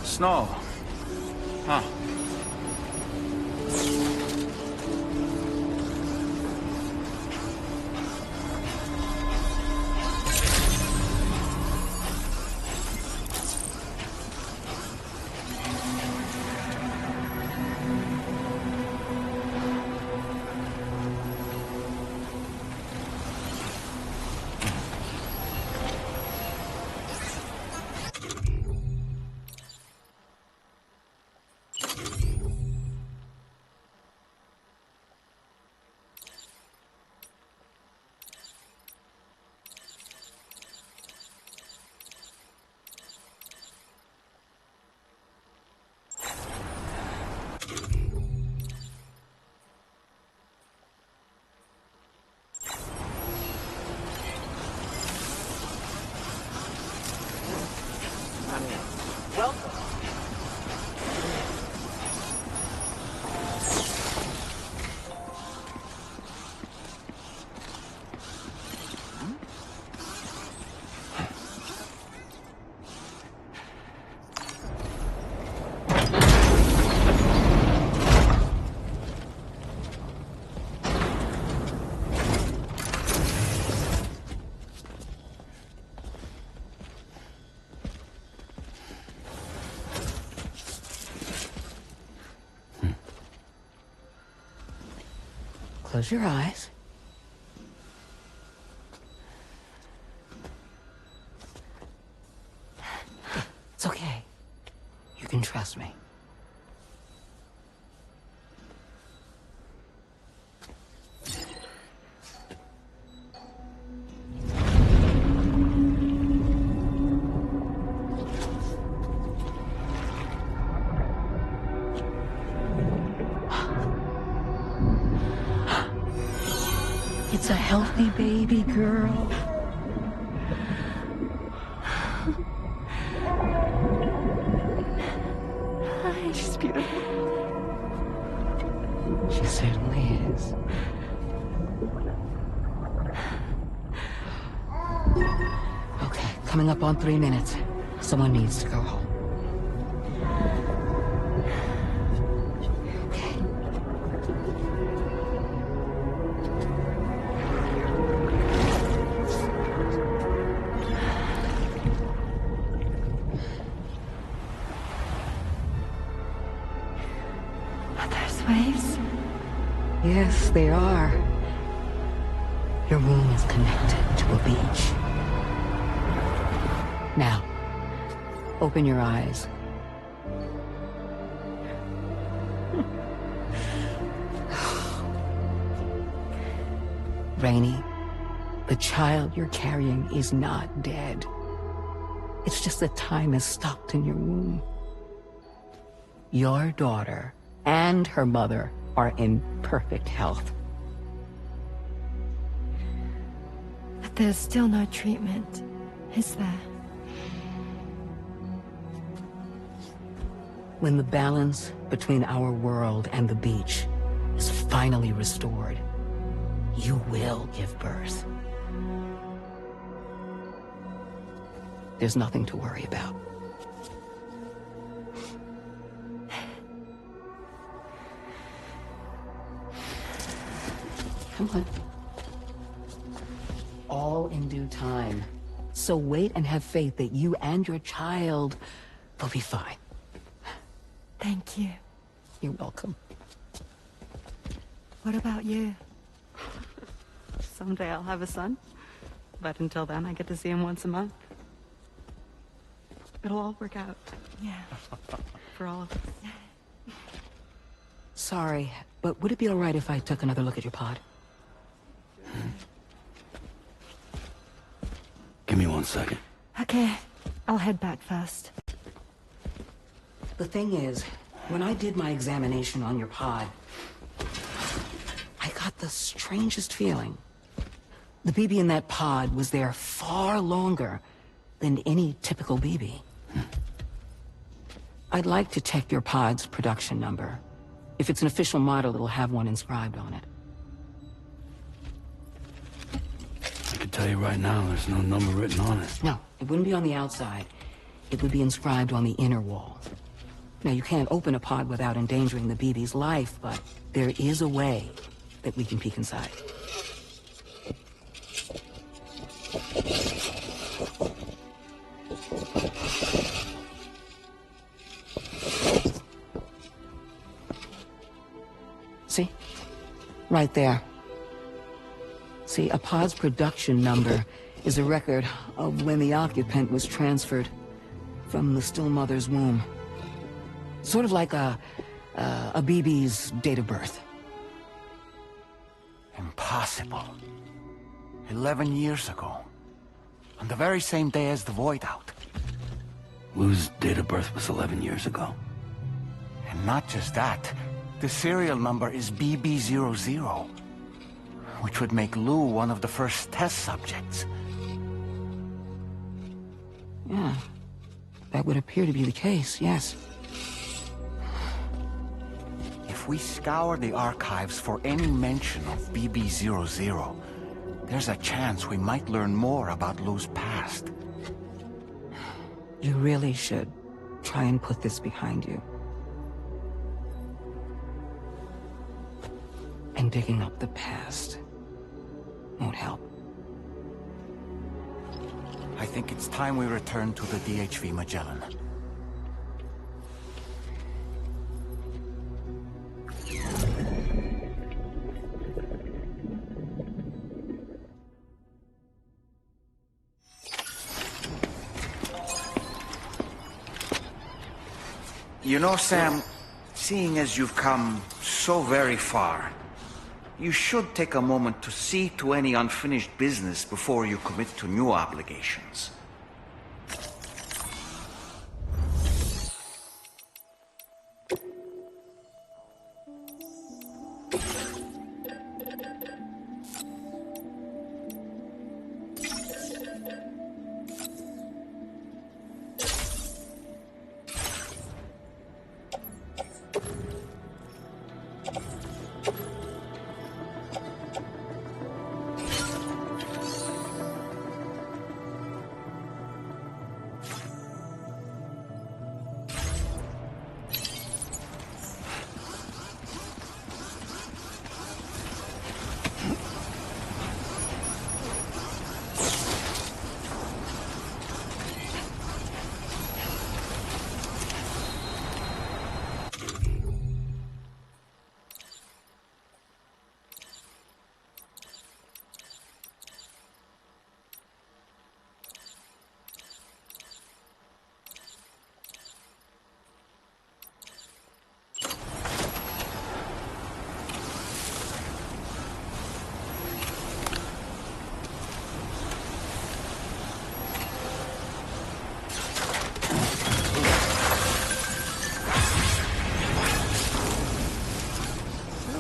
Snow. Huh. Close your eyes. It's okay. You can trust me. It's a healthy baby girl. She's beautiful. She certainly is. Okay, coming up on 3 minutes. Someone needs to go home. Waves? Yes, they are. Your room is connected to a beach. Now, open your eyes. Rainey, the child you're carrying is not dead. It's just that time has stopped in your womb. Your daughter and her mother are in perfect health. But there's still no treatment, is there? When the balance between our world and the beach is finally restored, you will give birth. There's nothing to worry about. Come on. All in due time. So wait and have faith that you and your child will be fine. Thank you. You're welcome. What about you? Someday I'll have a son. But until then, I get to see him once a month. It'll all work out. Yeah. For all of us. Sorry, but would it be all right if I took another look at your pod? Give me 1 second. Okay, I'll head back first. The thing is, when I did my examination on your pod, I got the strangest feeling. The BB in that pod was there far longer than any typical BB. I'd like to check your pod's production number. If it's an official model, it'll have one inscribed on it. I can tell you right now, there's no number written on it. No, it wouldn't be on the outside. It would be inscribed on the inner wall. Now, you can't open a pod without endangering the BB's life, but there is a way that we can peek inside. See? Right there. See, a pod's production number is a record of when the occupant was transferred from the still mother's womb. Sort of like a BB's date of birth. Impossible. 11 years ago. On the very same day as the void out. Lou's date of birth was 11 years ago. And not just that. The serial number is BB00. Which would make Lou one of the first test subjects. Yeah. That would appear to be the case, yes. If we scour the archives for any mention of BB00, there's a chance we might learn more about Lou's past. You really should try and put this behind you. And digging up the past won't help. I think it's time we return to the DHV Magellan. You know, Sam, seeing as you've come so very far, you should take a moment to see to any unfinished business before you commit to new obligations.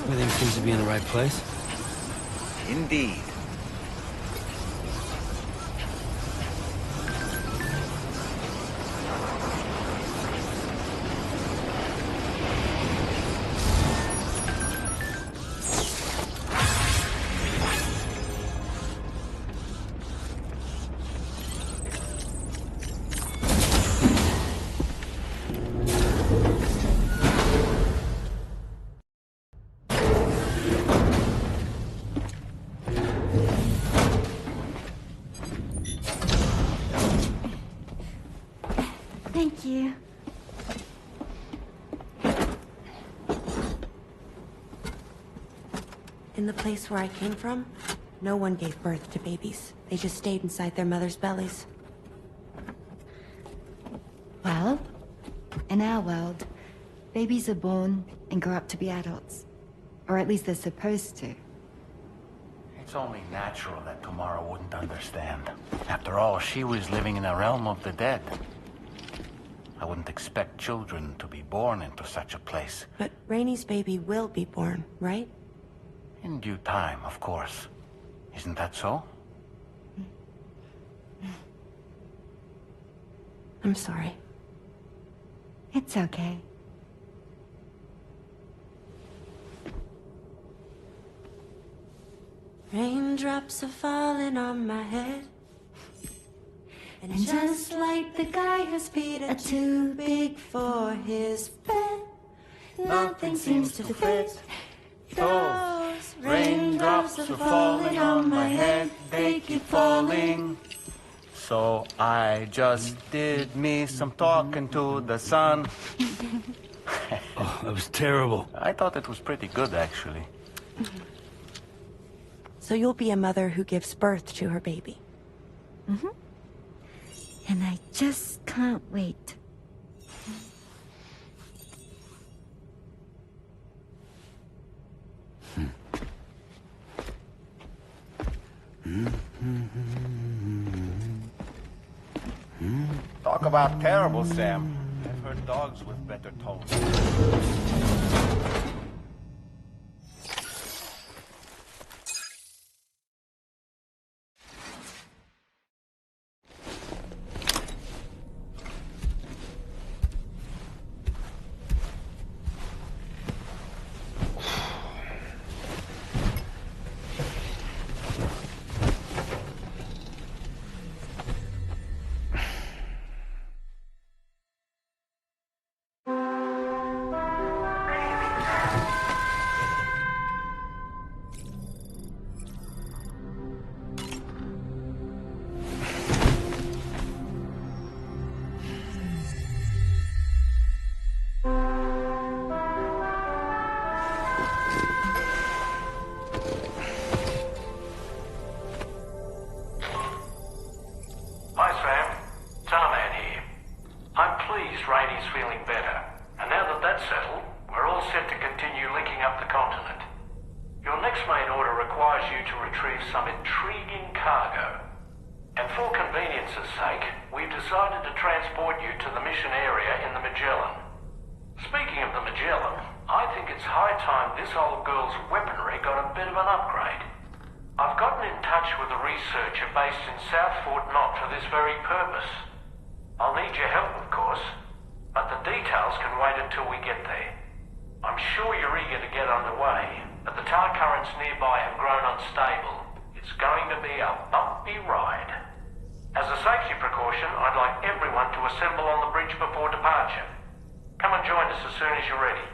Everything seems to be in the right place. Indeed. In the place where I came from, no one gave birth to babies. They just stayed inside their mother's bellies. Well, in our world, babies are born and grow up to be adults. Or at least they're supposed to. It's only natural that Tommorow wouldn't understand. After all, she was living in a realm of the dead. I wouldn't expect children to be born into such a place. But Rainey's baby will be born, right? In due time, of course. Isn't that so? I'm sorry. It's okay. Raindrops are falling on my head. And just like the guy whose feet are too big for his bed, nothing seems to fit. Those raindrops are falling on my head, they keep falling. So I just did me some talking to the sun. Oh, that was terrible. I thought it was pretty good, actually. So you'll be a mother who gives birth to her baby. Mm-hmm. And I just can't wait. Talk about terrible, Sam. I've heard dogs with better tones. Hi, Sam. Starman here. I'm pleased Rainey's feeling better. And now that that's settled, we're all set to continue linking up the continent. Your next main order requires you to retrieve some intriguing cargo. And for convenience's sake, we've decided to transport you to the mission area in the Magellan. Speaking of the Magellan, I think it's high time this old girl's weaponry got a bit of an upgrade. I've gotten in touch with a researcher based in South Fort Knott for this very purpose. I'll need your help, of course, but the details can wait until we get there. I'm sure you're eager to get underway, but the tar currents nearby have grown unstable. It's going to be a bumpy ride. As a safety precaution, I'd like everyone to assemble on the bridge before departure. Come and join us as soon as you're ready.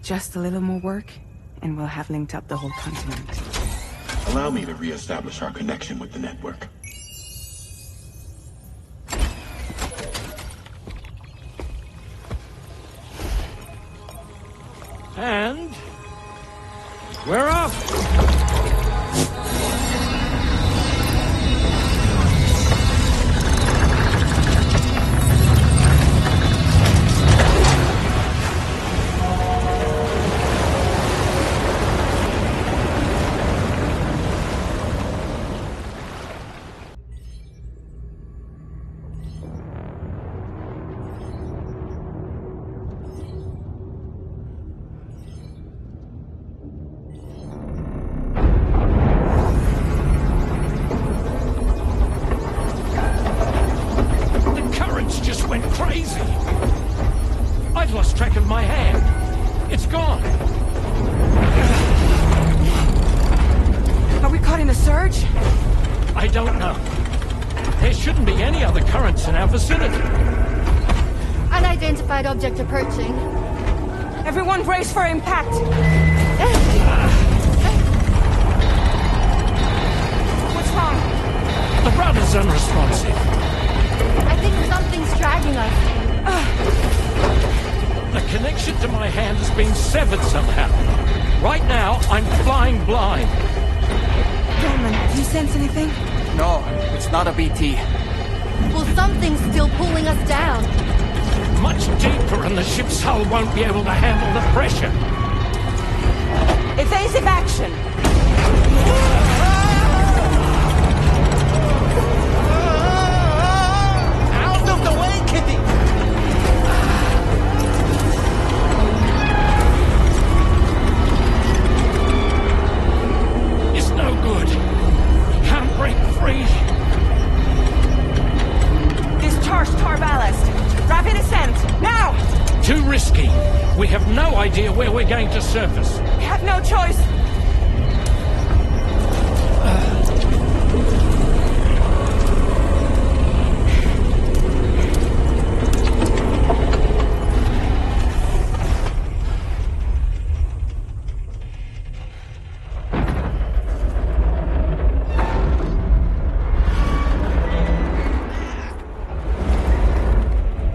Just a little more work, and we'll have linked up the whole continent. Allow me to reestablish our connection with the network. And we're off! shouldn't be any other currents in our vicinity. Unidentified object approaching. Everyone brace for impact. What's wrong? The rudder's unresponsive. I think something's dragging us. The connection to my hand has been severed somehow. Right now, I'm flying blind. Roman, do you sense anything? No, it's not a BT. Well, something's still pulling us down. Much deeper, and the ship's hull won't be able to handle the pressure. Evasive action. Out of the way, Kitty! It's no good. Can't break free. Discharge tar ballast. Rapid ascent, now! Too risky. We have no idea where we're going to surface. We have no choice.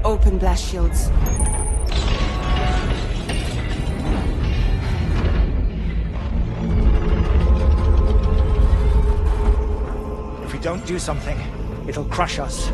Open blast shields. If we don't do something, it'll crush us.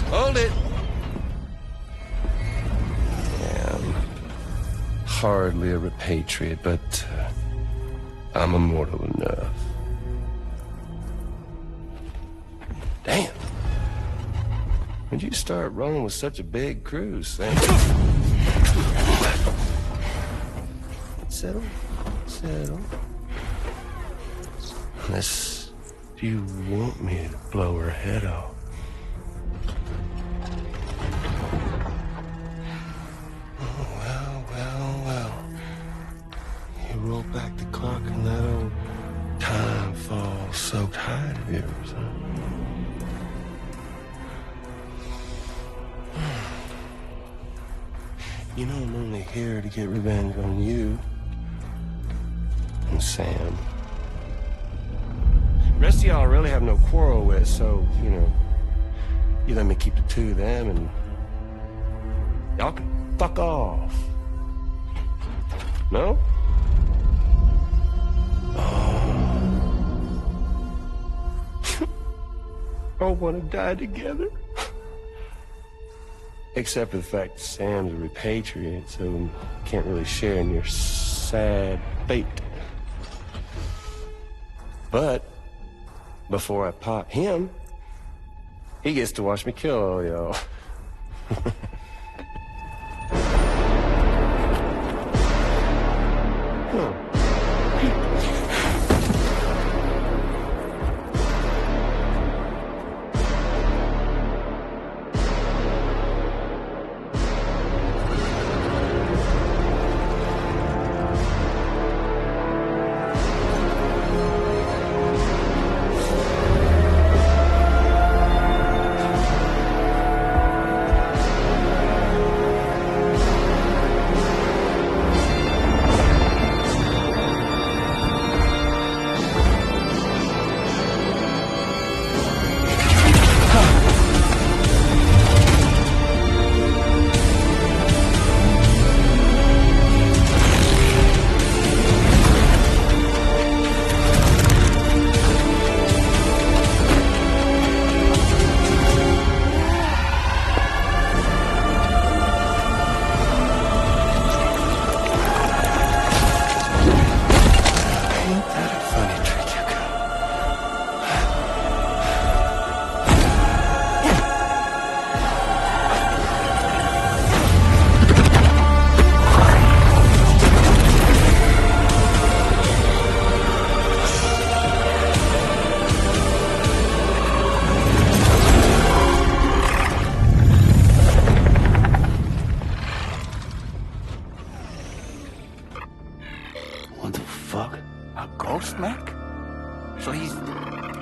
Hold it! Yeah, I'm hardly a repatriate, but I'm immortal enough. Damn. When'd you start rolling with such a big crew, Sam? Settle. Settle. Unless you want me to blow her head off. Roll back the clock and that old time fall soaked hide of yours, huh? You know I'm only here to get revenge on you and Sam. The rest of y'all really have no quarrel with, so, you know, you let me keep the two of them and y'all can fuck off. No? All want to die together. Except for the fact that Sam's a repatriate, so can't really share in your sad fate. But before I pop him, he gets to watch me kill all y'all.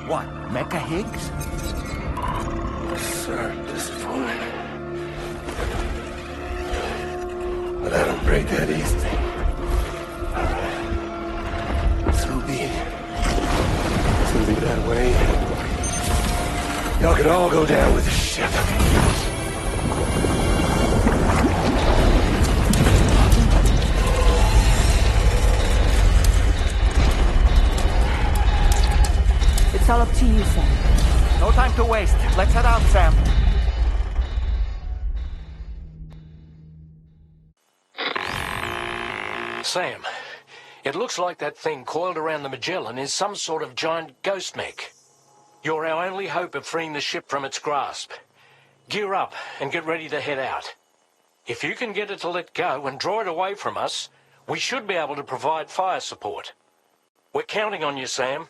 What, Mecha Higgs? Sir, disappointed. But I don't break that easy. Alright. So be it. It's gonna be that way. Y'all can all go down with the ship. It's all up to you, Sam. No time to waste. Let's head out, Sam. Sam, it looks like that thing coiled around the Magellan is some sort of giant ghost mech. You're our only hope of freeing the ship from its grasp. Gear up and get ready to head out. If you can get it to let go and draw it away from us, we should be able to provide fire support. We're counting on you, Sam.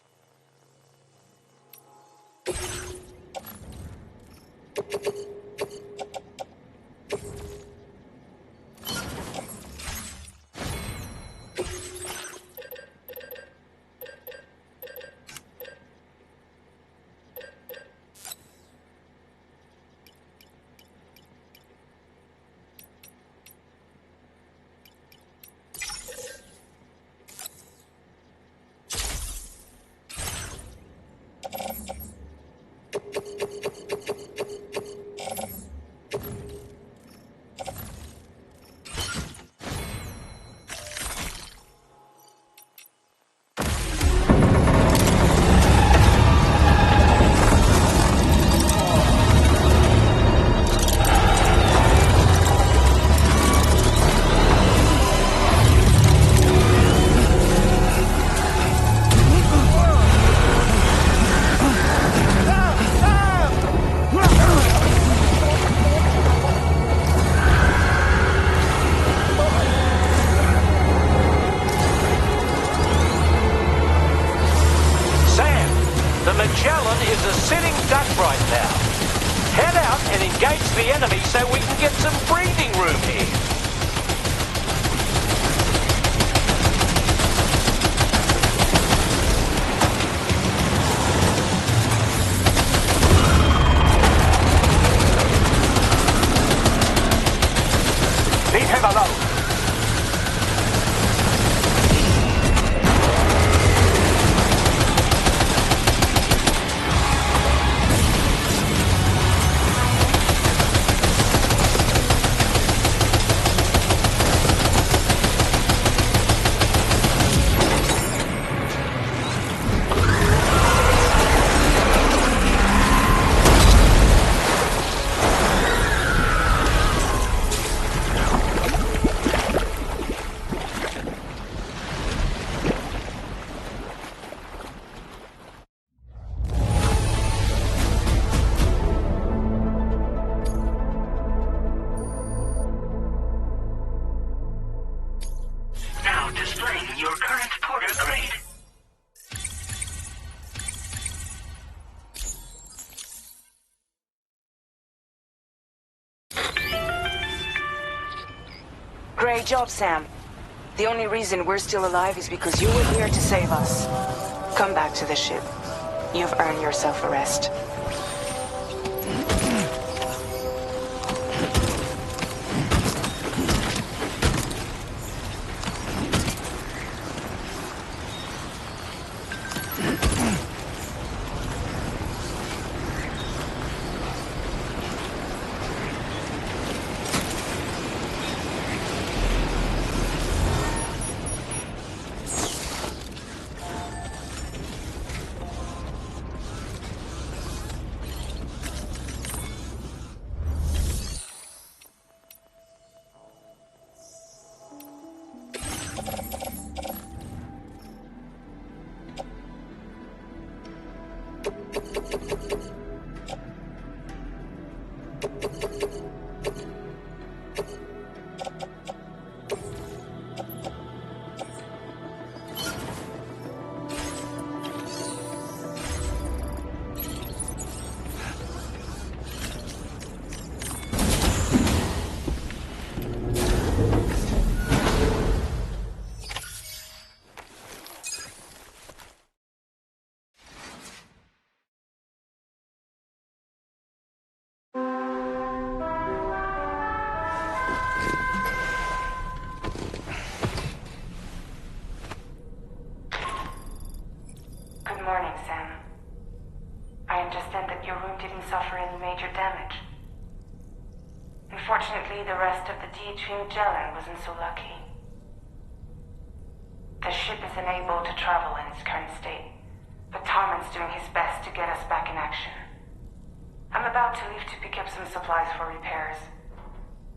So we can get some breathing room here. Leave him alone. Great job, Sam. The only reason we're still alive is because you were here to save us. Come back to the ship. You've earned yourself a rest. I understand that your room didn't suffer any major damage. Unfortunately, the rest of the DH Magellan wasn't so lucky. The ship is unable to travel in its current state, but Tarman's doing his best to get us back in action. I'm about to leave to pick up some supplies for repairs.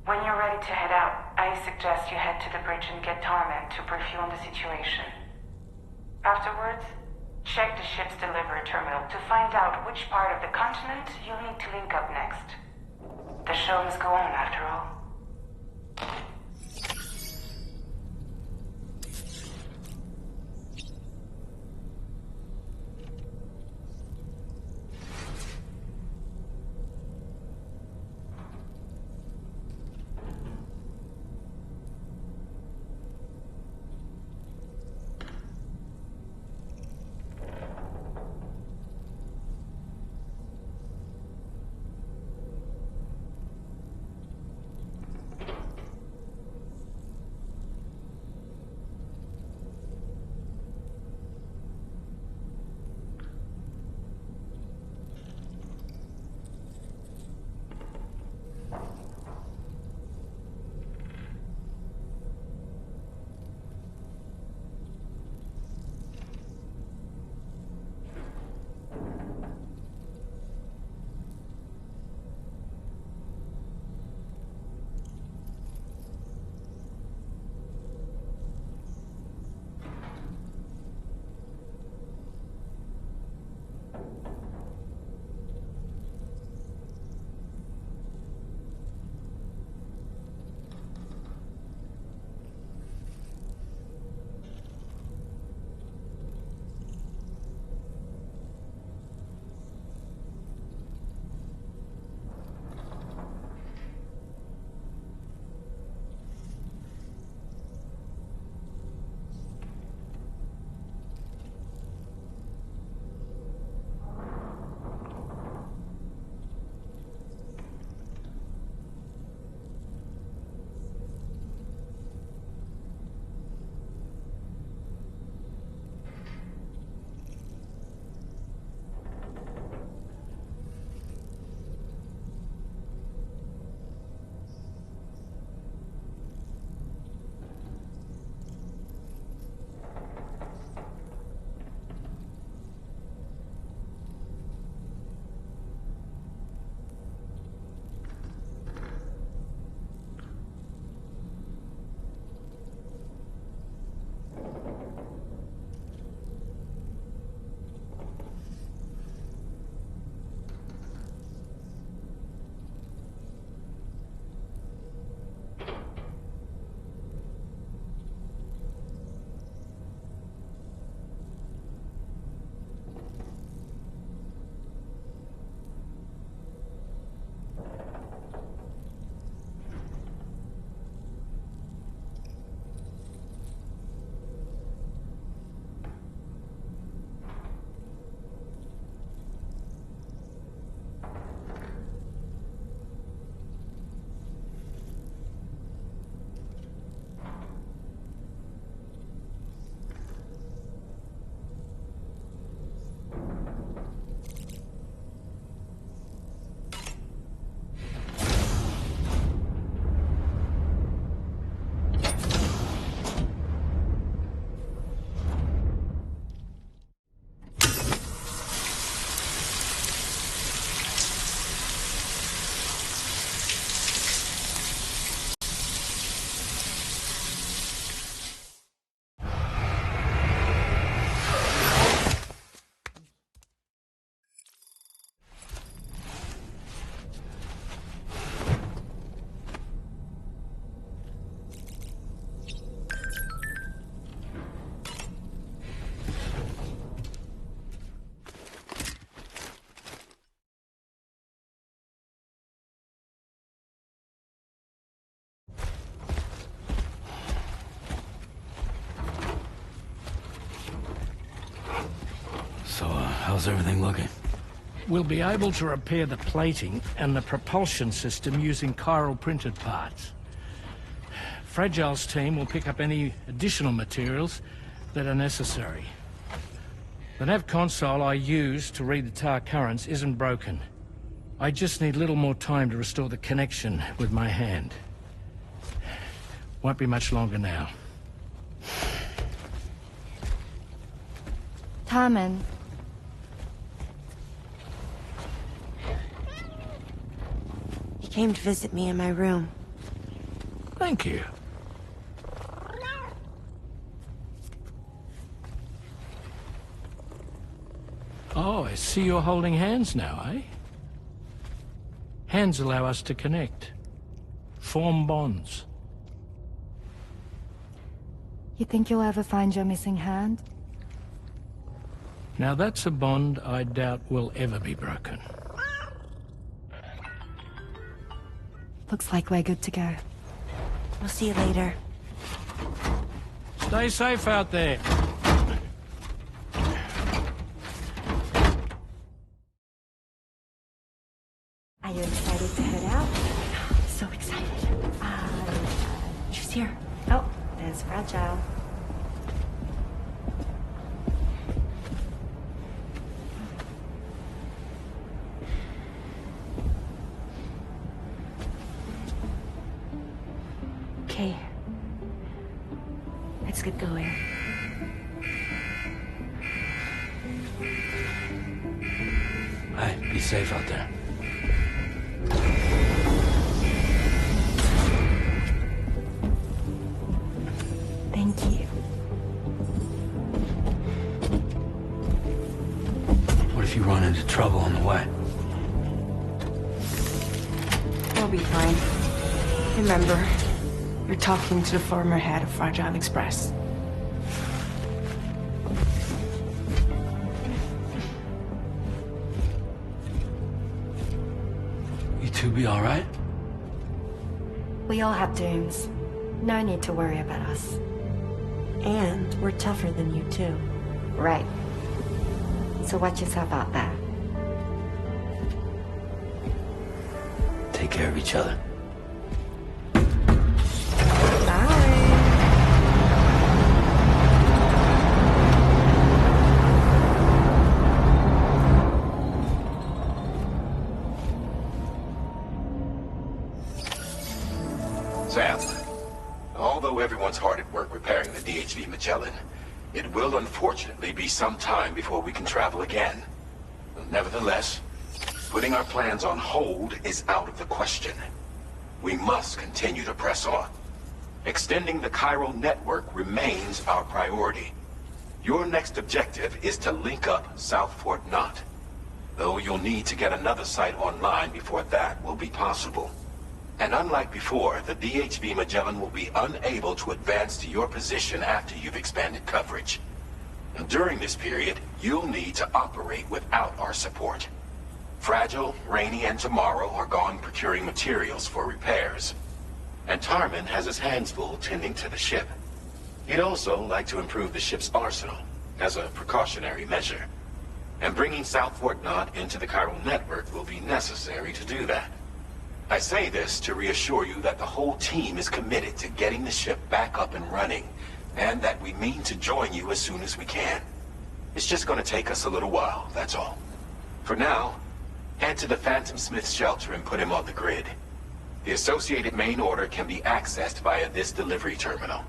When you're ready to head out, I suggest you head to the bridge and get Tarman to brief you on the situation. Afterwards, check the ship's delivery terminal to find out which part of the continent you'll need to link up next. The show must go on, after all. How's everything looking? We'll be able to repair the plating and the propulsion system using chiral printed parts. Fragile's team will pick up any additional materials that are necessary. The nav console I use to read the tar currents isn't broken. I just need a little more time to restore the connection with my hand. Won't be much longer now. Tarman. He came to visit me in my room. Thank you. Oh, I see you're holding hands now, eh? Hands allow us to connect. Form bonds. You think you'll ever find your missing hand? Now that's a bond I doubt will ever be broken. Looks like we're good to go. We'll see you later. Stay safe out there. Are you excited to head out? So excited. She's here. Oh, there's Fragile. Okay. Let's get going. Hey, be safe out there. Thank you. What if you run into trouble on the way? We'll be fine. Remember, you're talking to the former head of Fragile Express. You two be all right? We all have dooms. No need to worry about us. And we're tougher than you, too. Right. So watch yourself out there. Take care of each other. Sam, although everyone's hard at work repairing the DHV Magellan, it will unfortunately be some time before we can travel again. Nevertheless, putting our plans on hold is out of the question. We must continue to press on. Extending the chiral network remains our priority. Your next objective is to link up South Fort Knot, though you'll need to get another site online before that will be possible. And unlike before, the DHV Magellan will be unable to advance to your position after you've expanded coverage. And during this period, you'll need to operate without our support. Fragile, Rainy, and Tommorow are gone procuring materials for repairs. And Tarman has his hands full tending to the ship. He'd also like to improve the ship's arsenal, as a precautionary measure. And bringing South Fort Knot into the chiral network will be necessary to do that. I say this to reassure you that the whole team is committed to getting the ship back up and running, and that we mean to join you as soon as we can. It's just going to take us a little while, that's all. For now, head to the Phantom Smith shelter and put him on the grid. The associated main order can be accessed via this delivery terminal.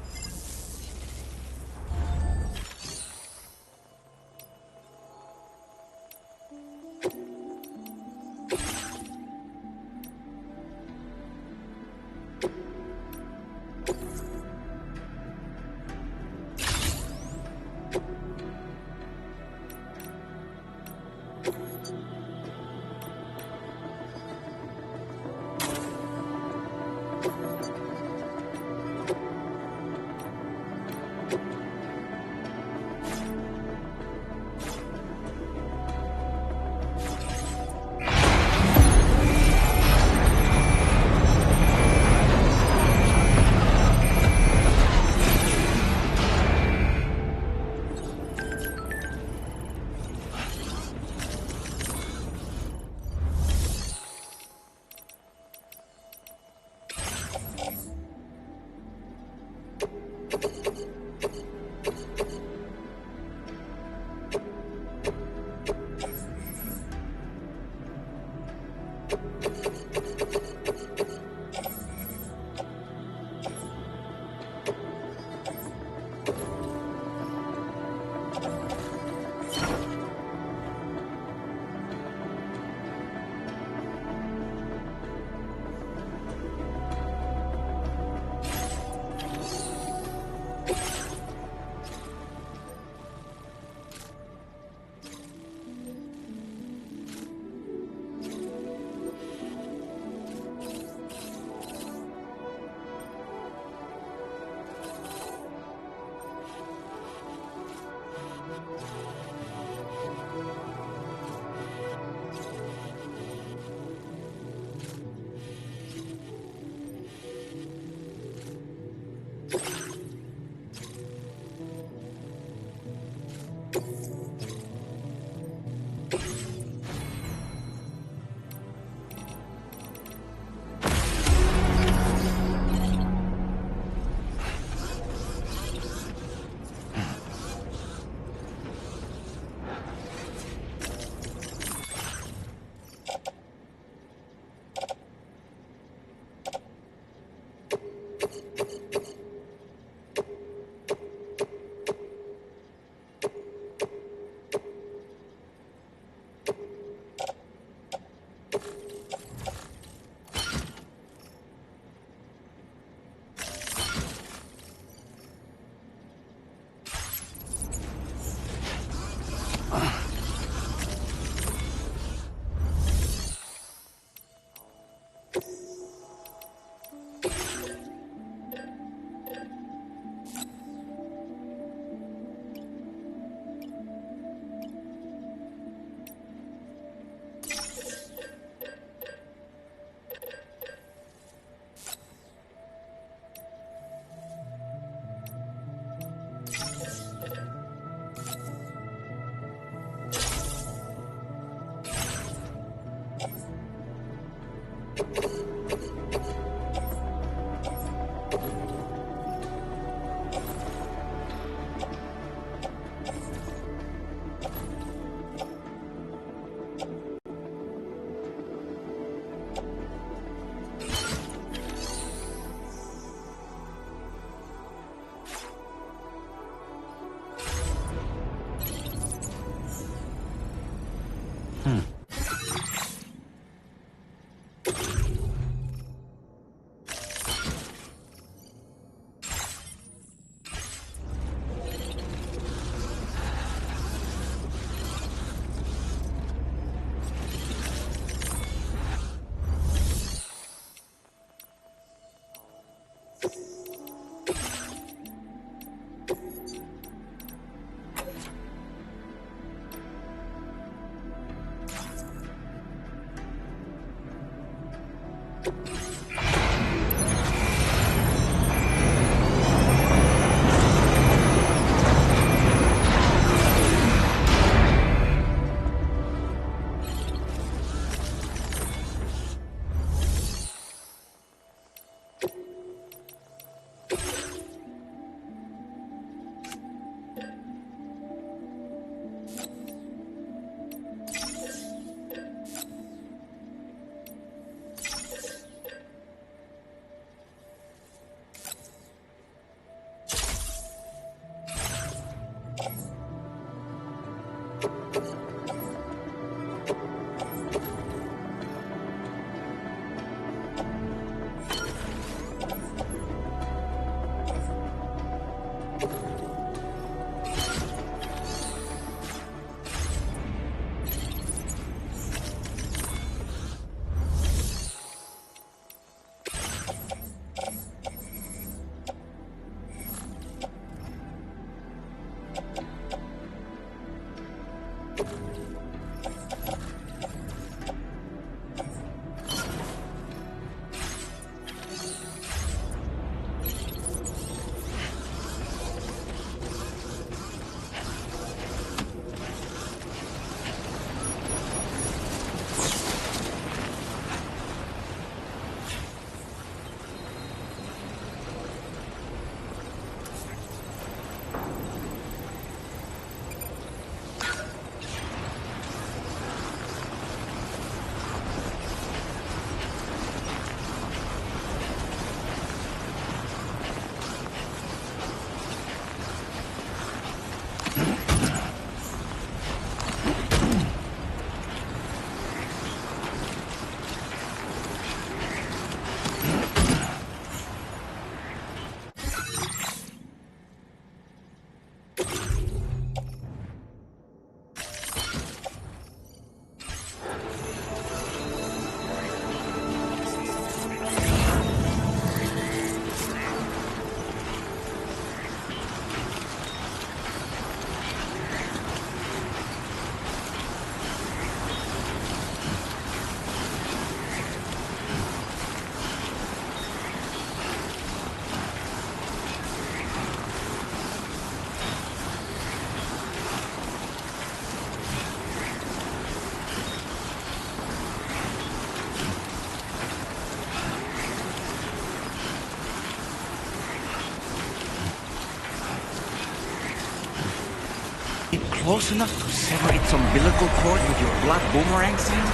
Close enough to sever its umbilical cord with your blood boomerang, Sam?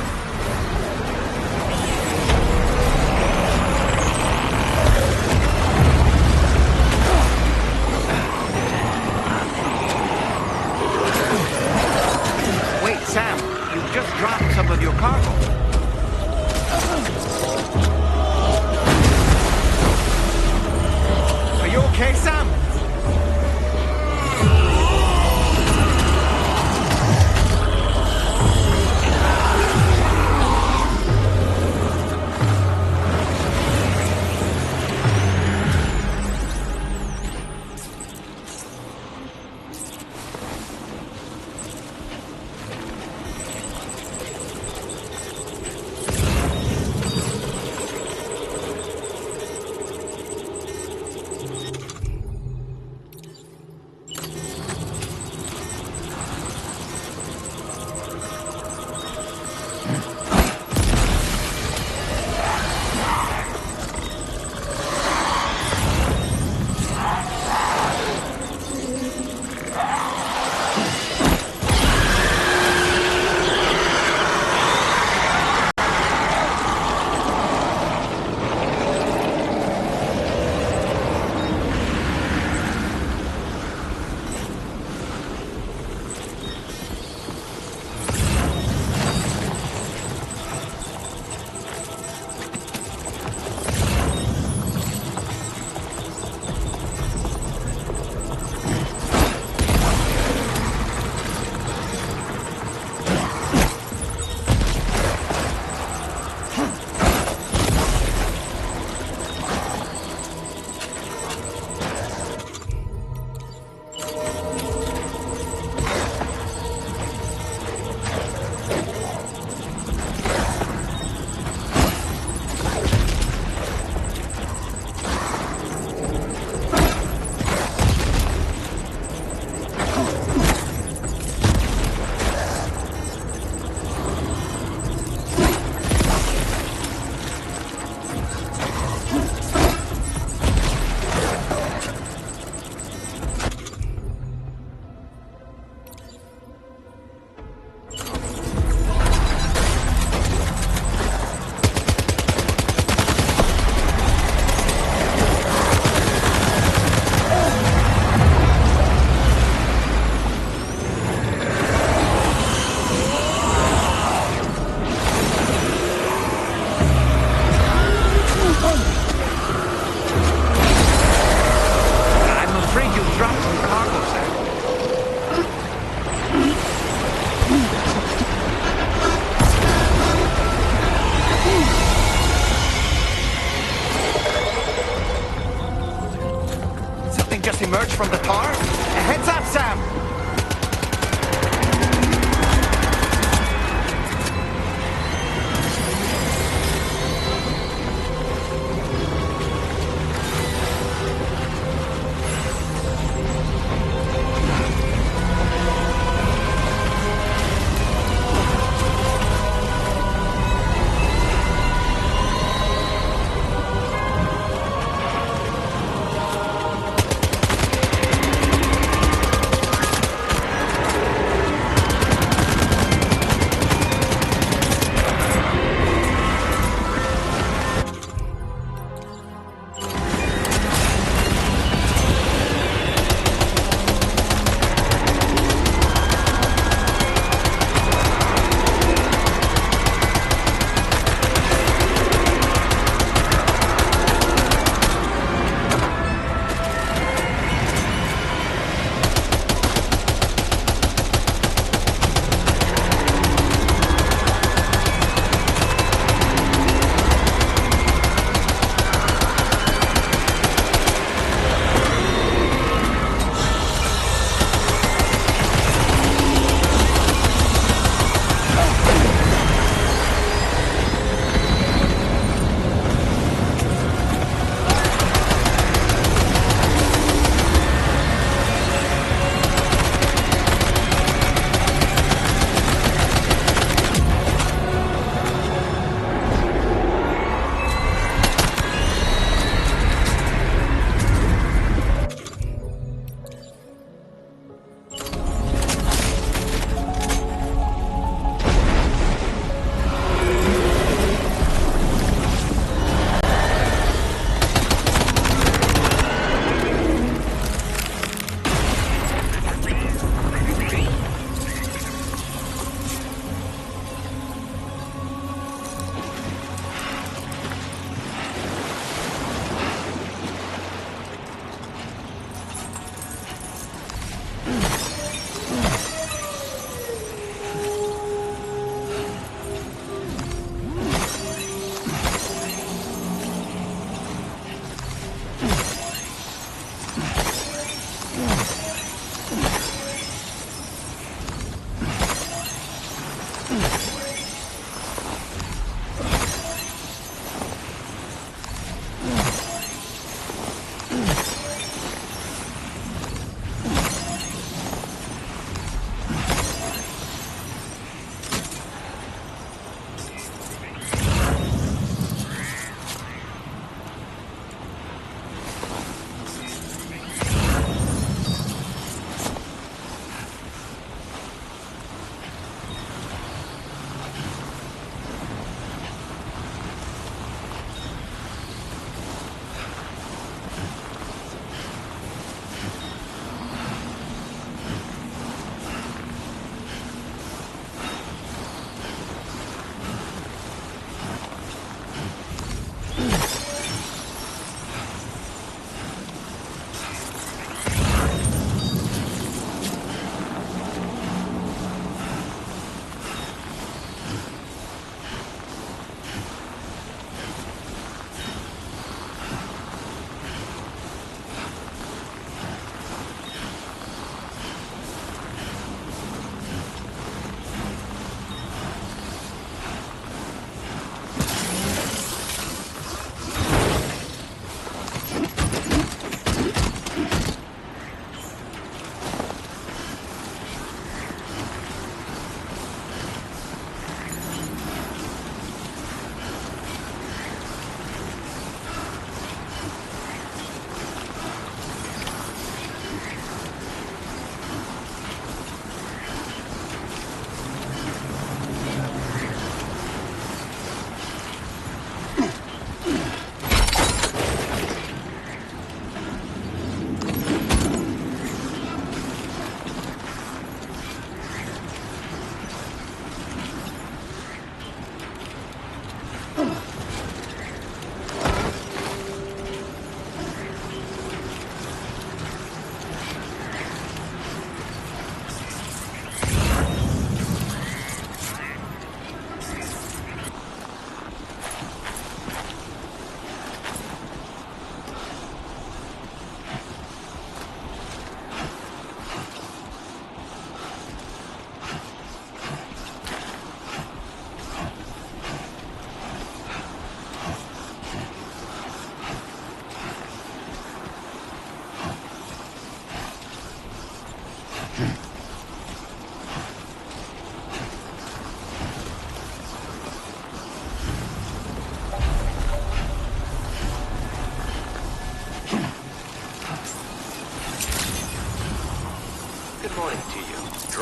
Wait, Sam, you just dropped some of your cargo. Are you okay, Sam? from the tar. Heads up, Sam!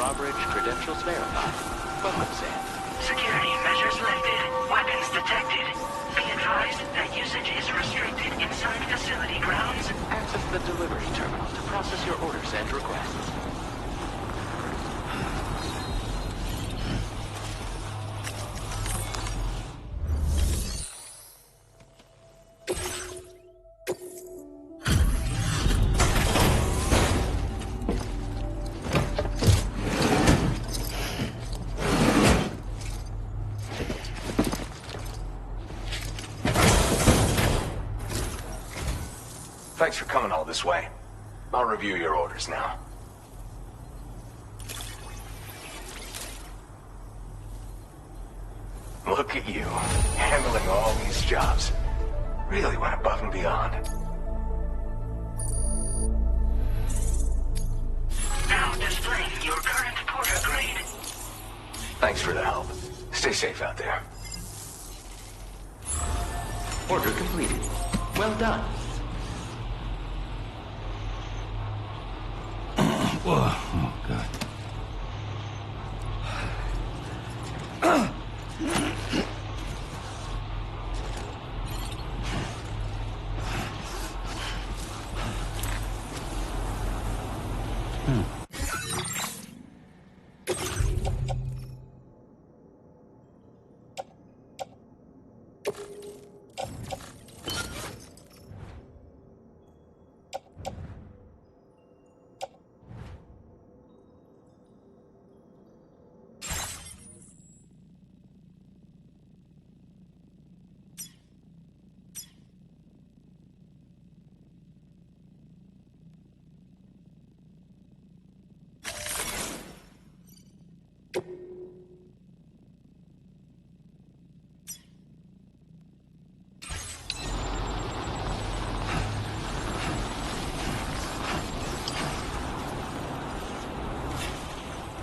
drawbridge credentials verified. Welcome, Sam. Security measures lifted. Weapons detected. Be advised that usage is restricted inside facility grounds. Access the delivery terminal to process your orders and requests. Thanks for coming all this way. I'll review your orders now. Look at you, handling all these jobs. Really went above and beyond. Now displaying your current porter grade. Thanks for the help. Stay safe out there. Order completed. Well done. Whoa, oh, God.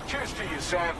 Cheers to you, Sam.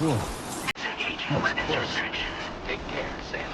Cool. Engaging weapons restrictions. Take care, Sam.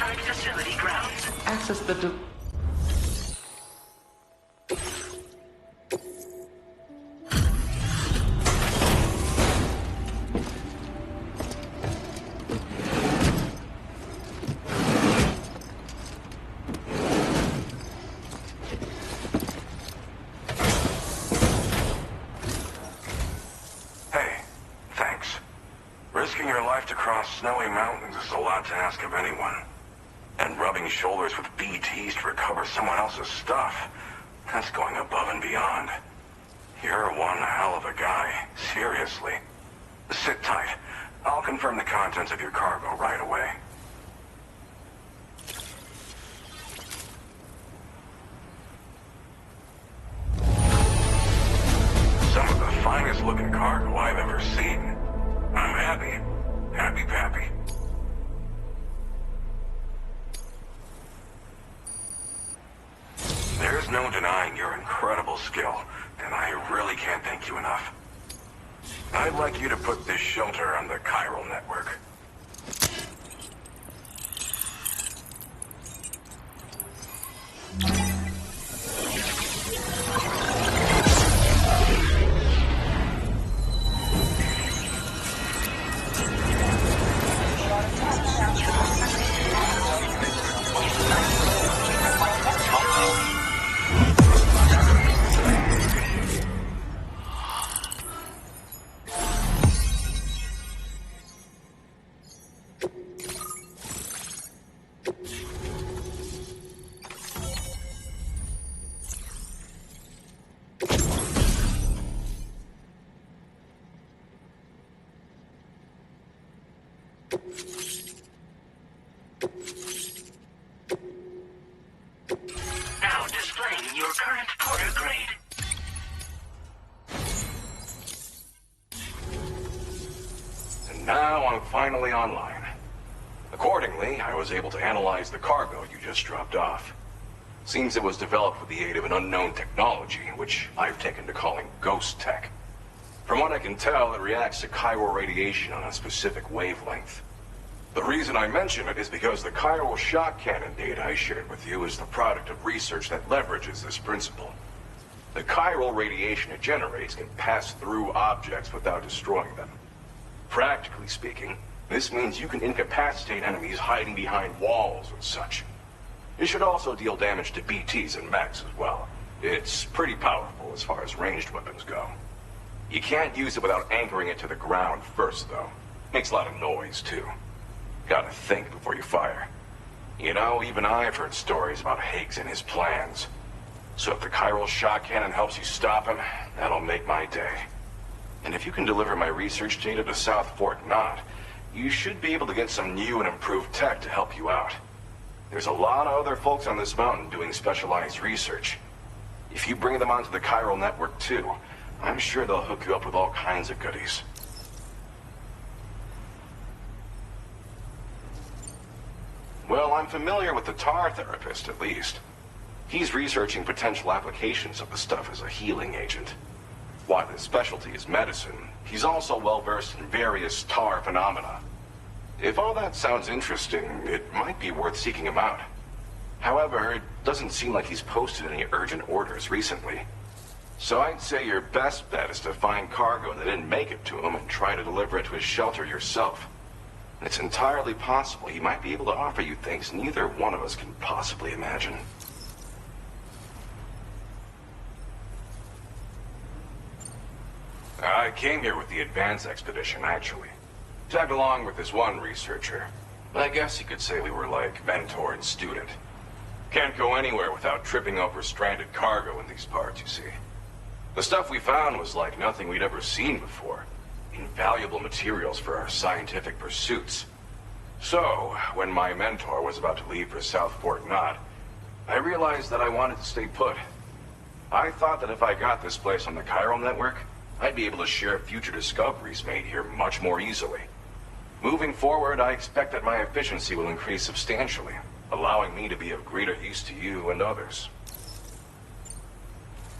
inside facility grounds. Access the Hey, thanks. Risking your life to cross snowy mountains is a lot to ask of anyone. And rubbing shoulders with BTs to recover someone else's stuff, that's going above and beyond. You're one hell of a guy, seriously. Sit tight. I'll confirm the contents of your cargo right away. Some of the finest looking cargo I've ever seen. I'm happy. Happy Pappy. There's no denying your incredible skill, and I really can't thank you enough. I'd like you to put this shelter on the chiral network. Now displaying your current porter grade. And now I'm finally online. Accordingly, I was able to analyze the cargo you just dropped off. Seems it was developed with the aid of an unknown technology, which I've taken to calling ghost tech. From what I can tell, it reacts to chiral radiation on a specific wavelength. The reason I mention it is because the chiral shock cannon data I shared with you is the product of research that leverages this principle. The chiral radiation it generates can pass through objects without destroying them. Practically speaking, this means you can incapacitate enemies hiding behind walls and such. It should also deal damage to BTs and mechs as well. It's pretty powerful as far as ranged weapons go. You can't use it without anchoring it to the ground first, though. Makes a lot of noise, too. Gotta think before you fire. You know, even I've heard stories about Higgs and his plans. So if the chiral shock cannon helps you stop him, that'll make my day. And if you can deliver my research data to South Fort Knot, you should be able to get some new and improved tech to help you out. There's a lot of other folks on this mountain doing specialized research. If you bring them onto the chiral network too, I'm sure they'll hook you up with all kinds of goodies. Well, I'm familiar with the tar therapist, at least. He's researching potential applications of the stuff as a healing agent. While his specialty is medicine, he's also well-versed in various tar phenomena. If all that sounds interesting, it might be worth seeking him out. However, it doesn't seem like he's posted any urgent orders recently. So I'd say your best bet is to find cargo that didn't make it to him and try to deliver it to his shelter yourself. It's entirely possible he might be able to offer you things neither one of us can possibly imagine. I came here with the advance expedition, actually. Tagged along with this one researcher. I guess you could say we were like mentor and student. Can't go anywhere without tripping over stranded cargo in these parts, you see. The stuff we found was like nothing we'd ever seen before. Invaluable materials for our scientific pursuits. So, when my mentor was about to leave for South Fort Knot, I realized that I wanted to stay put. I thought that if I got this place on the chiral network, I'd be able to share future discoveries made here much more easily. Moving forward, I expect that my efficiency will increase substantially, allowing me to be of greater use to you and others.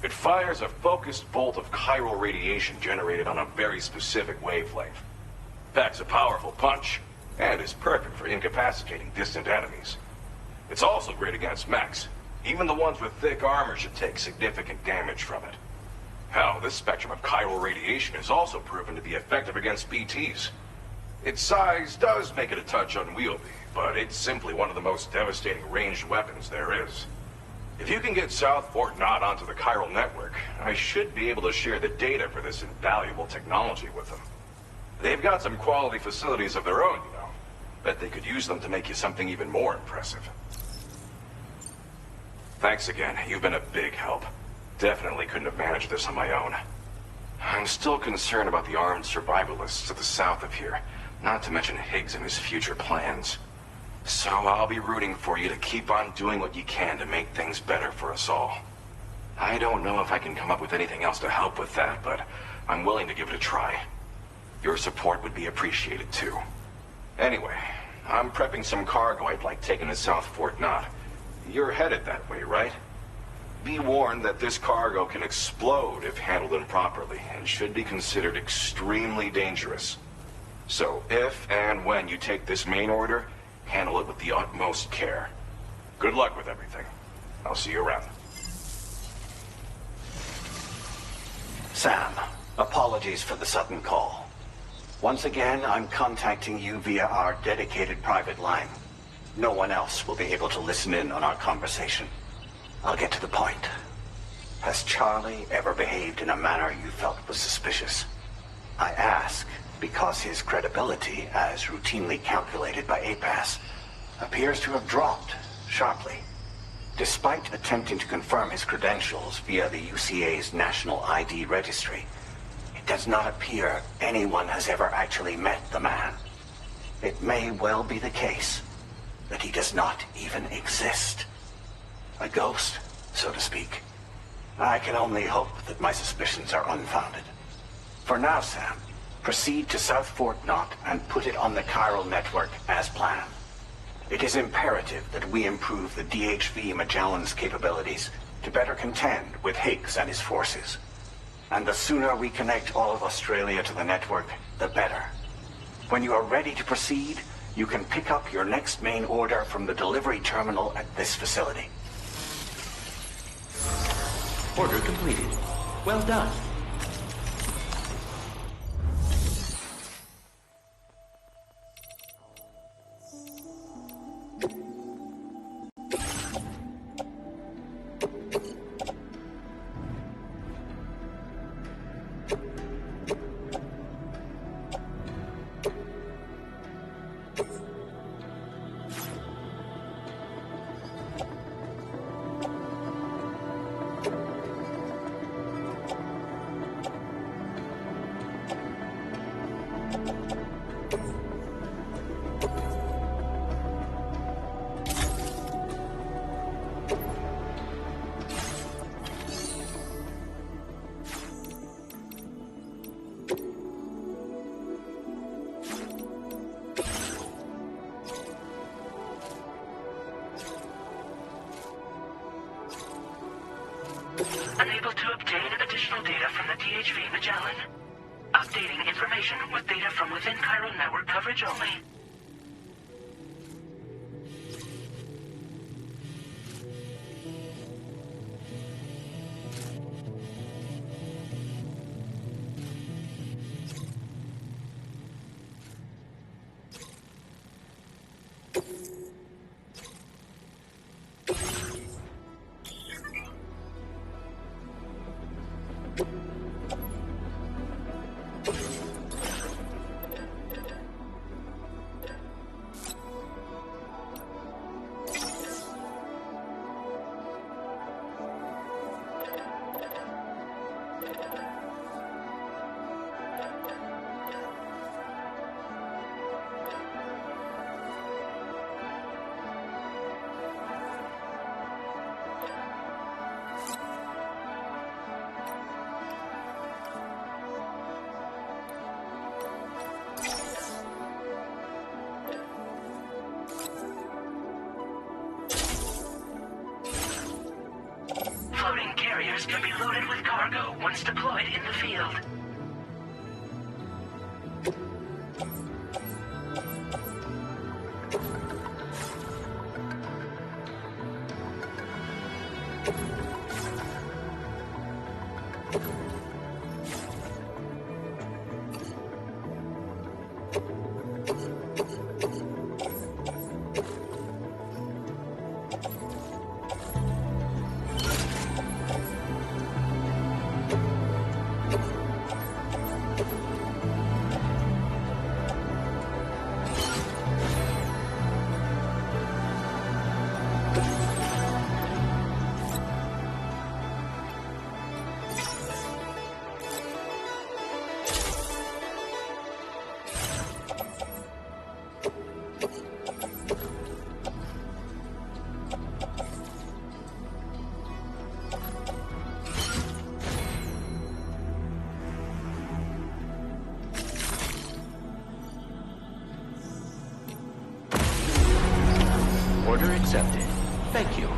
It fires a focused bolt of chiral radiation generated on a very specific wavelength. Packs a powerful punch, and is perfect for incapacitating distant enemies. It's also great against mechs. Even the ones with thick armor should take significant damage from it. Hell, this spectrum of chiral radiation is also proven to be effective against BTs. Its size does make it a touch unwieldy, but it's simply one of the most devastating ranged weapons there is. If you can get South Fort Knott onto the chiral network, I should be able to share the data for this invaluable technology with them. They've got some quality facilities of their own, you know. Bet they could use them to make you something even more impressive. Thanks again. You've been a big help. Definitely couldn't have managed this on my own. I'm still concerned about the armed survivalists to the south of here, not to mention Higgs and his future plans. So I'll be rooting for you to keep on doing what you can to make things better for us all. I don't know if I can come up with anything else to help with that, but I'm willing to give it a try. Your support would be appreciated too. Anyway, I'm prepping some cargo I'd like taken to South Fort Knott. You're headed that way, right? Be warned that this cargo can explode if handled improperly, and should be considered extremely dangerous. So if and when you take this main order, handle it with the utmost care. Good luck with everything. I'll see you around. Sam, apologies for the sudden call. Once again, I'm contacting you via our dedicated private line. No one else will be able to listen in on our conversation. I'll get to the point. Has Charlie ever behaved in a manner you felt was suspicious? I ask because his credibility, as routinely calculated by APAS, appears to have dropped sharply. Despite attempting to confirm his credentials via the UCA's National ID Registry, it does not appear anyone has ever actually met the man. It may well be the case that he does not even exist. A ghost, so to speak. I can only hope that my suspicions are unfounded. For now, Sam, proceed to South Fort Knott and put it on the chiral network as planned. It is imperative that we improve the DHV Magellan's capabilities to better contend with Higgs and his forces. And the sooner we connect all of Australia to the network, the better. When you are ready to proceed, you can pick up your next main order from the delivery terminal at this facility. Order completed. Well done. Unable to obtain additional data from the DHV Magellan. Updating information with data from within chiral network coverage only. Floating carriers can be loaded with cargo once deployed in the field. Order accepted. Thank you.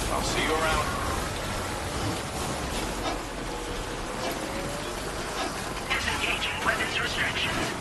I'll see you around. Disengaging weapons restrictions.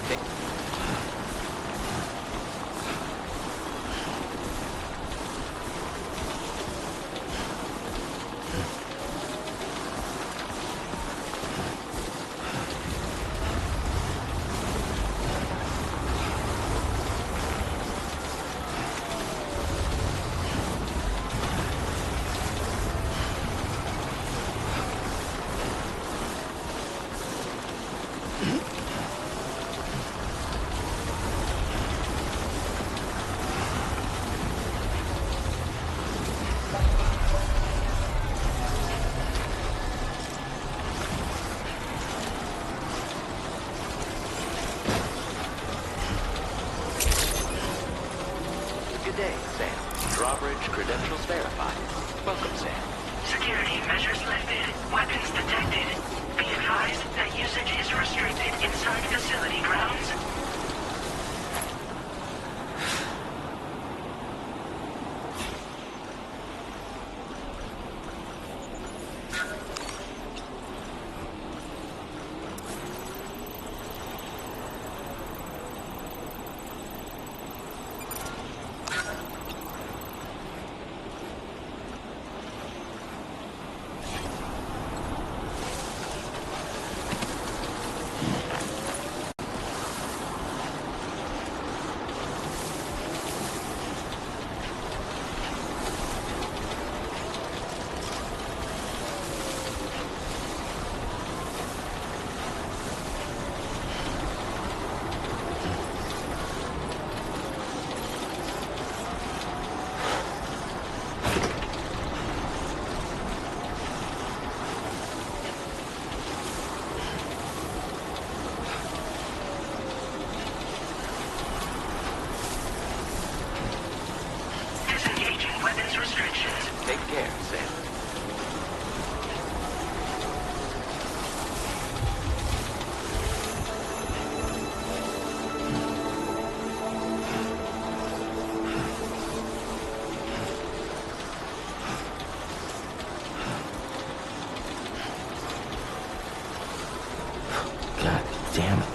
Good day, Sam. Drawbridge credentials verified. Welcome, Sam. Security measures lifted. Weapons detected. Be advised that usage is restricted inside facility grounds. Take care, Sam. God damn it.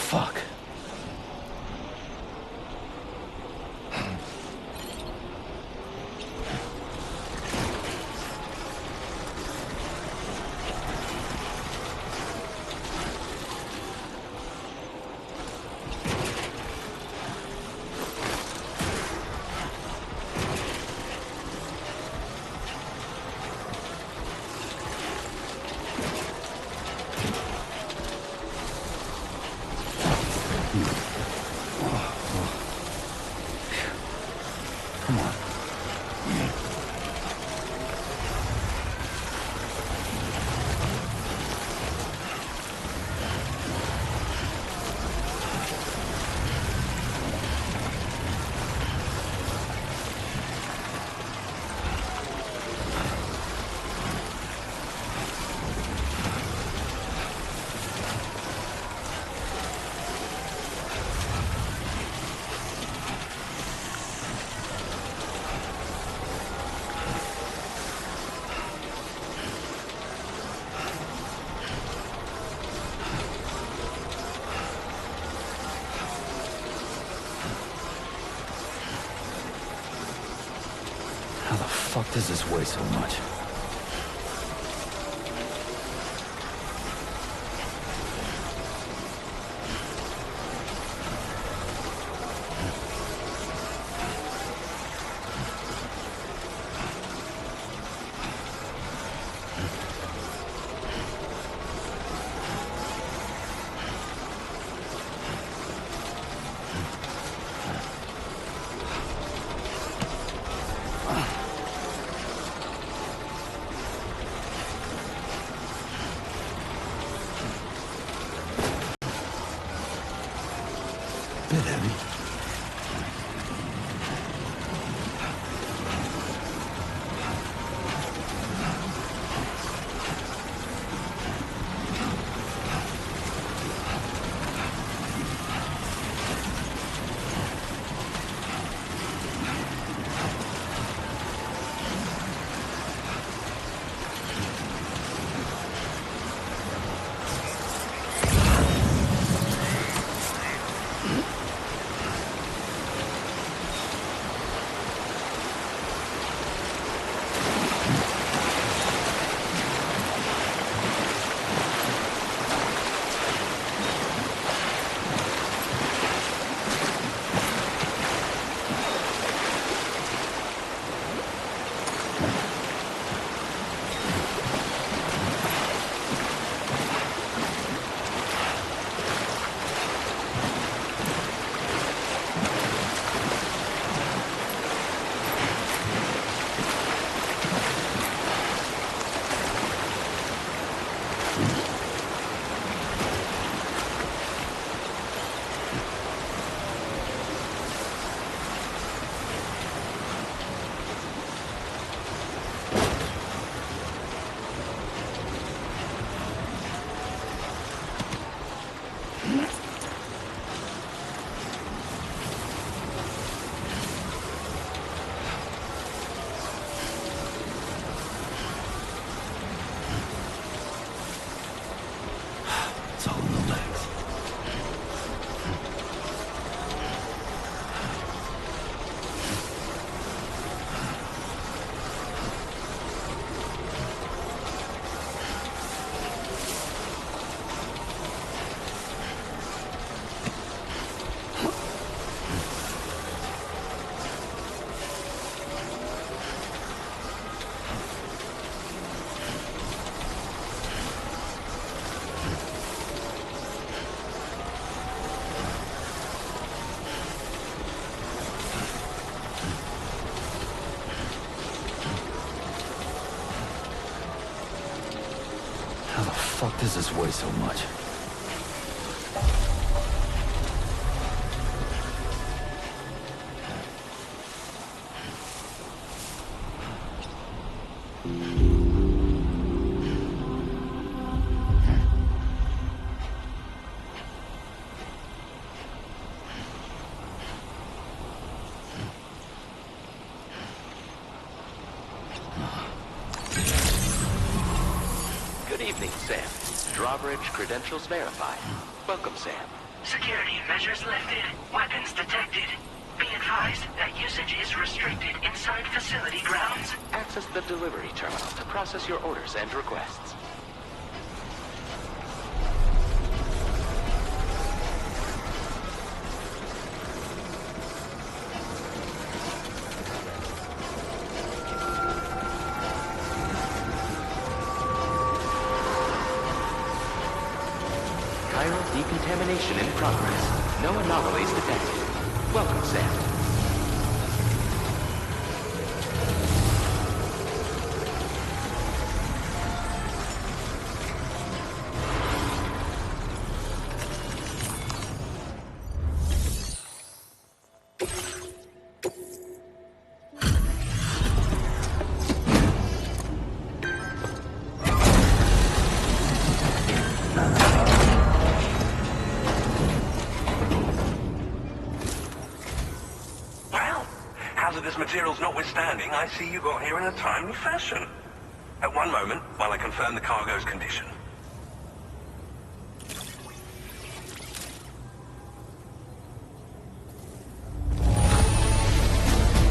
Fuck. Come on. How the fuck does this weigh so much? Bit heavy. fuck does this weigh so much? Good evening, Sam. Drawbridge credentials verified. Welcome, Sam. Security measures lifted. Weapons detected. Be advised that usage is restricted inside facility grounds. Access the delivery terminal to process your orders and requests. Decontamination in progress. No anomalies detected. Welcome, Sam. Materials notwithstanding, I see you got here in a timely fashion. At one moment, while I confirm the cargo's condition.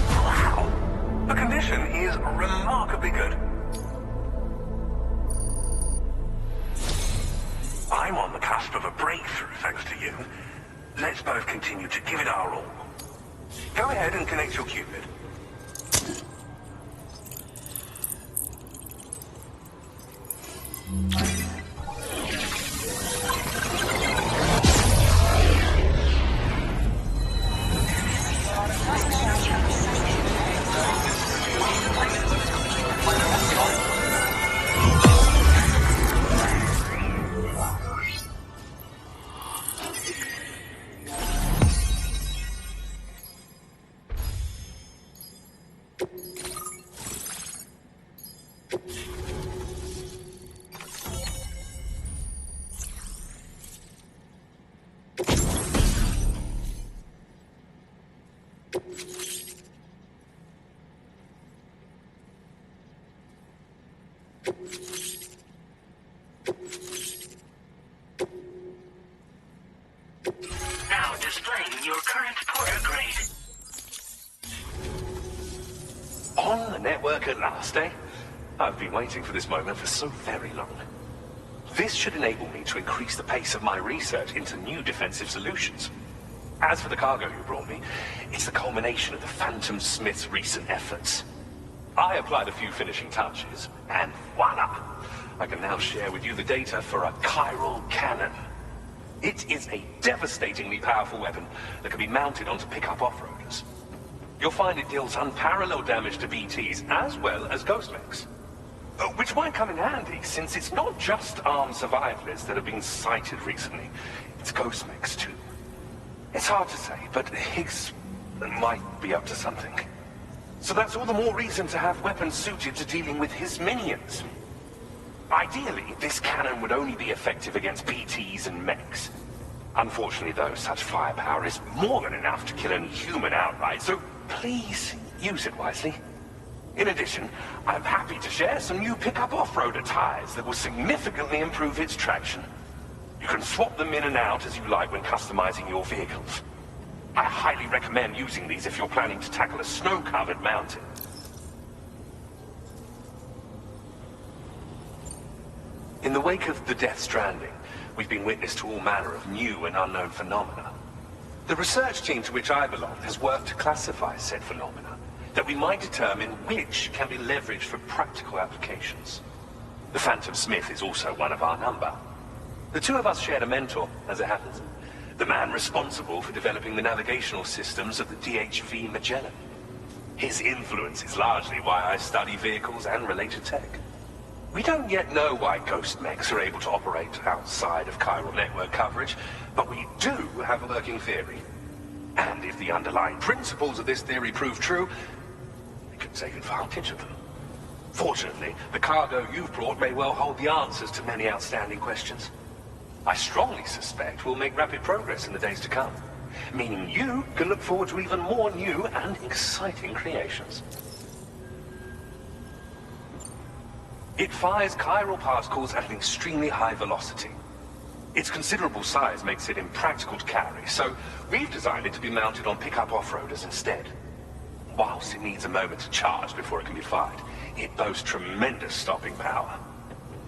Wow! The condition is remarkably good. I'm on the cusp of a breakthrough, thanks to you. Let's both continue to give it our all. Go ahead and connect your Cupid. Now displaying your current Porter grade. On the network at last, eh? I've been waiting for this moment for so very long. This should enable me to increase the pace of my research into new defensive solutions. As for the cargo you brought me, it's the culmination of the Phantom Smith's recent efforts. I applied a few finishing touches, and voila! I can now share with you the data for a chiral cannon. It is a devastatingly powerful weapon that can be mounted onto pickup off-roaders. You'll find it deals unparalleled damage to BTs as well as ghost mechs. Which might come in handy, since it's not just armed survivalists that have been sighted recently. It's ghost mechs, too. It's hard to say, but Higgs might be up to something. So that's all the more reason to have weapons suited to dealing with his minions. Ideally, this cannon would only be effective against BTs and mechs. Unfortunately, though, such firepower is more than enough to kill any human outright, so please use it wisely. In addition, I'm happy to share some new pickup off-roader tires that will significantly improve its traction. You can swap them in and out as you like when customizing your vehicles. I highly recommend using these if you're planning to tackle a snow-covered mountain. In the wake of the Deathstranding, we've been witness to all manner of new and unknown phenomena. The research team to which I belong has worked to classify said phenomena, that we might determine which can be leveraged for practical applications. The Phantom Smith is also one of our number. The two of us shared a mentor, as it happens. The man responsible for developing the navigational systems of the DHV Magellan. His influence is largely why I study vehicles and related tech. We don't yet know why ghost mechs are able to operate outside of chiral network coverage, but we do have a working theory. And if the underlying principles of this theory prove true, we can take advantage of them. Fortunately, the cargo you've brought may well hold the answers to many outstanding questions. I strongly suspect we'll make rapid progress in the days to come, meaning you can look forward to even more new and exciting creations. It fires chiral particles at an extremely high velocity. Its considerable size makes it impractical to carry, so we've designed it to be mounted on pickup off-roaders instead. Whilst it needs a moment to charge before it can be fired, it boasts tremendous stopping power.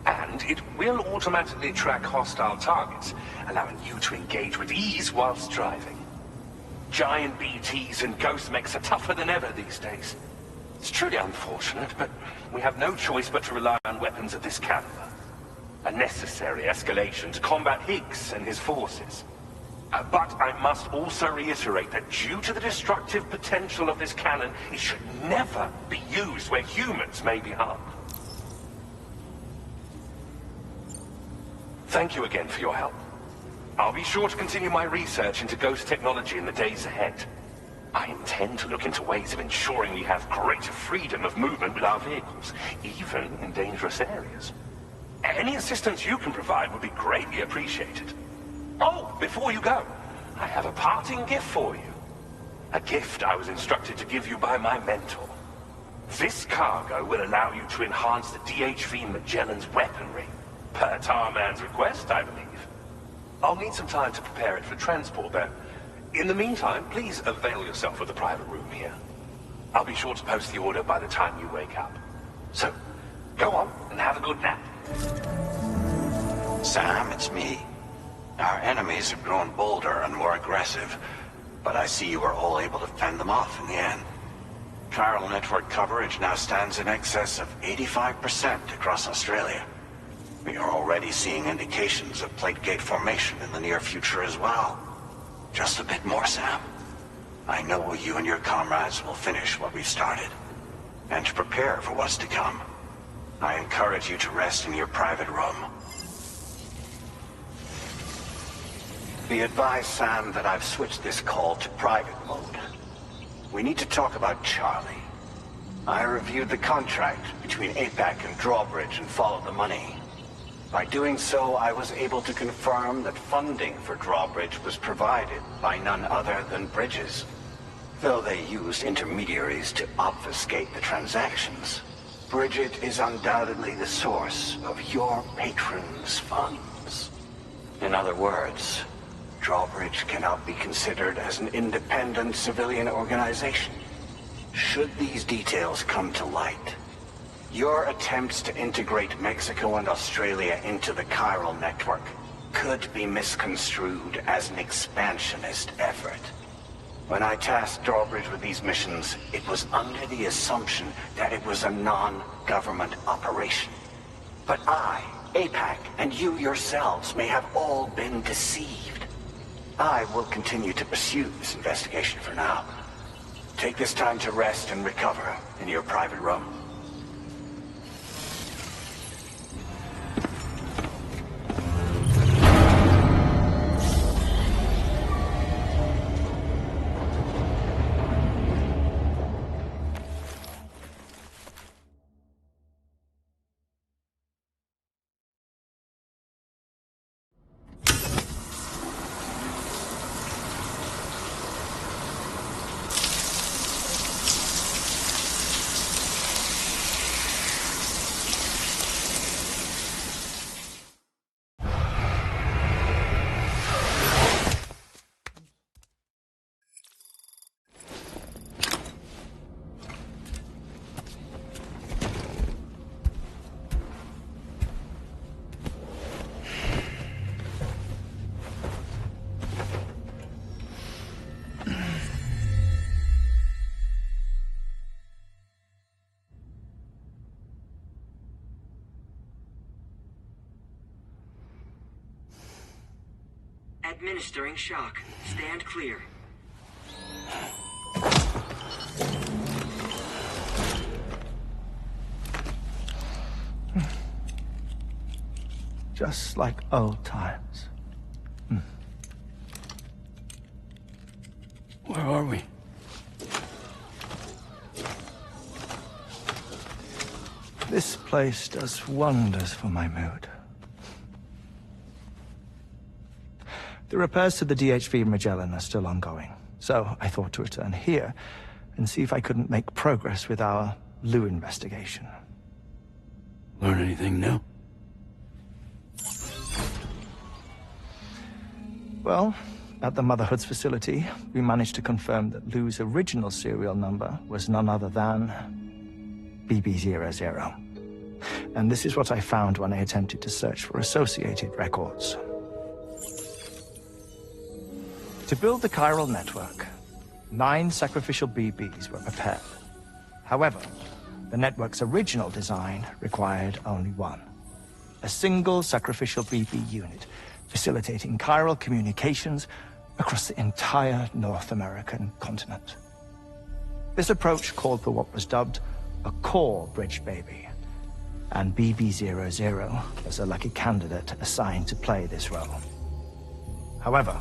And it will automatically track hostile targets, allowing you to engage with ease whilst driving. Giant BTs and ghost mechs are tougher than ever these days. It's truly unfortunate, but we have no choice but to rely on weapons of this caliber. A necessary escalation to combat Higgs and his forces. But I must also reiterate that due to the destructive potential of this cannon, it should never be used where humans may be harmed. Thank you again for your help. I'll be sure to continue my research into ghost technology in the days ahead. I intend to look into ways of ensuring we have greater freedom of movement with our vehicles, even in dangerous areas. Any assistance you can provide would be greatly appreciated. Oh, before you go, I have a parting gift for you. A gift I was instructed to give you by my mentor. This cargo will allow you to enhance the DHV Magellan's weaponry, per Tarman's request, I believe. I'll need some time to prepare it for transport, though. In the meantime, please avail yourself of the private room here. I'll be sure to post the order by the time you wake up. So, go on and have a good nap. Sam, it's me. Our enemies have grown bolder and more aggressive, but I see you were all able to fend them off in the end. Chiral network coverage now stands in excess of 85% across Australia. We are already seeing indications of plate gate formation in the near future as well. Just a bit more, Sam. I know you and your comrades will finish what we've started. And to prepare for what's to come, I encourage you to rest in your private room. Be advised, Sam, that I've switched this call to private mode. We need to talk about Charlie. I reviewed the contract between APAC and Drawbridge and followed the money. By doing so, I was able to confirm that funding for Drawbridge was provided by none other than Bridges, though they used intermediaries to obfuscate the transactions. Bridget is undoubtedly the source of your patron's funds. In other words, Drawbridge cannot be considered as an independent civilian organization. Should these details come to light, your attempts to integrate Mexico and Australia into the chiral network could be misconstrued as an expansionist effort. When I tasked Drawbridge with these missions, it was under the assumption that it was a non-government operation. But I, APAC, and you yourselves may have all been deceived. I will continue to pursue this investigation for now. Take this time to rest and recover in your private room. Administering shock. Stand clear. Just like old times. Where are we? This place does wonders for my mood. The repairs to the DHV Magellan are still ongoing, so I thought to return here and see if I couldn't make progress with our Lou investigation. Learn anything new? Well, at the Motherhood's facility, we managed to confirm that Lou's original serial number was none other than BB00. And this is what I found when I attempted to search for associated records. To build the chiral network, 9 sacrificial BBs were prepared. However, the network's original design required only 1. A single sacrificial BB unit, facilitating chiral communications across the entire North American continent. This approach called for what was dubbed a core bridge baby, and BB00 was a lucky candidate assigned to play this role. However,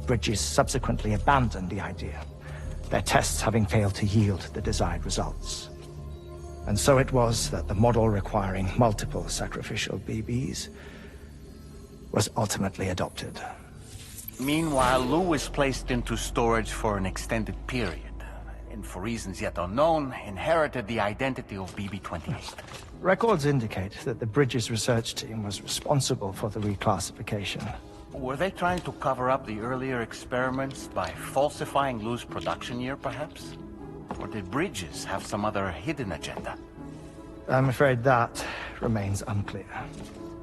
Bridges subsequently abandoned the idea, their tests having failed to yield the desired results. And so it was that the model requiring multiple sacrificial BBs was ultimately adopted. Meanwhile, Lou was placed into storage for an extended period, and for reasons yet unknown, inherited the identity of BB-28. Records indicate that the Bridges research team was responsible for the reclassification. Were they trying to cover up the earlier experiments by falsifying Lou's production year, perhaps? Or did Bridges have some other hidden agenda? I'm afraid that remains unclear.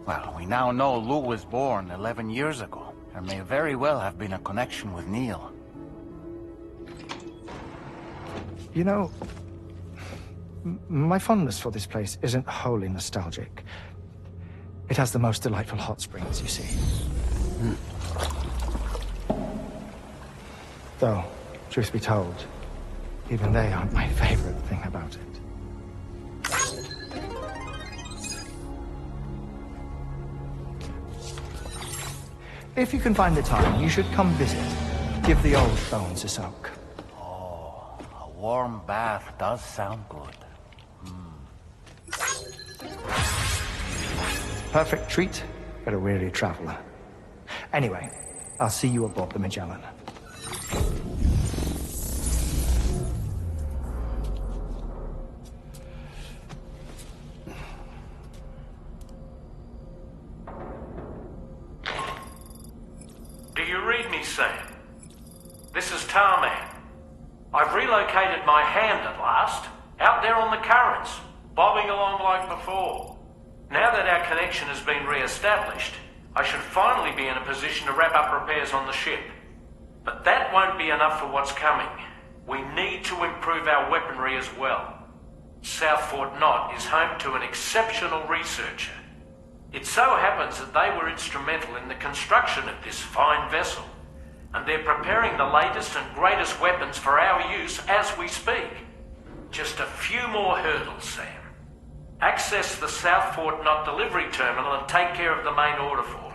Well, we now know Lou was born 11 years ago. There may very well have been a connection with Neil. You know, my fondness for this place isn't wholly nostalgic. It has the most delightful hot springs, you see. Though, truth be told, even they aren't my favorite thing about it. If you can find the time, you should come visit. Give the old bones a soak. Oh, a warm bath does sound good. Perfect treat for a weary traveler. Anyway, I'll see you aboard the Magellan. Do you read me, Sam? This is Tarman. I've relocated my hand at last, out there on the currents, bobbing along like before. Now that our connection has been re-established, I should finally be in a position to wrap up repairs on the ship. But that won't be enough for what's coming. We need to improve our weaponry as well. South Fort Knott is home to an exceptional researcher. It so happens that they were instrumental in the construction of this fine vessel, and they're preparing the latest and greatest weapons for our use as we speak. Just a few more hurdles, Sam. Access the South Fort Knott delivery terminal and take care of the main order form.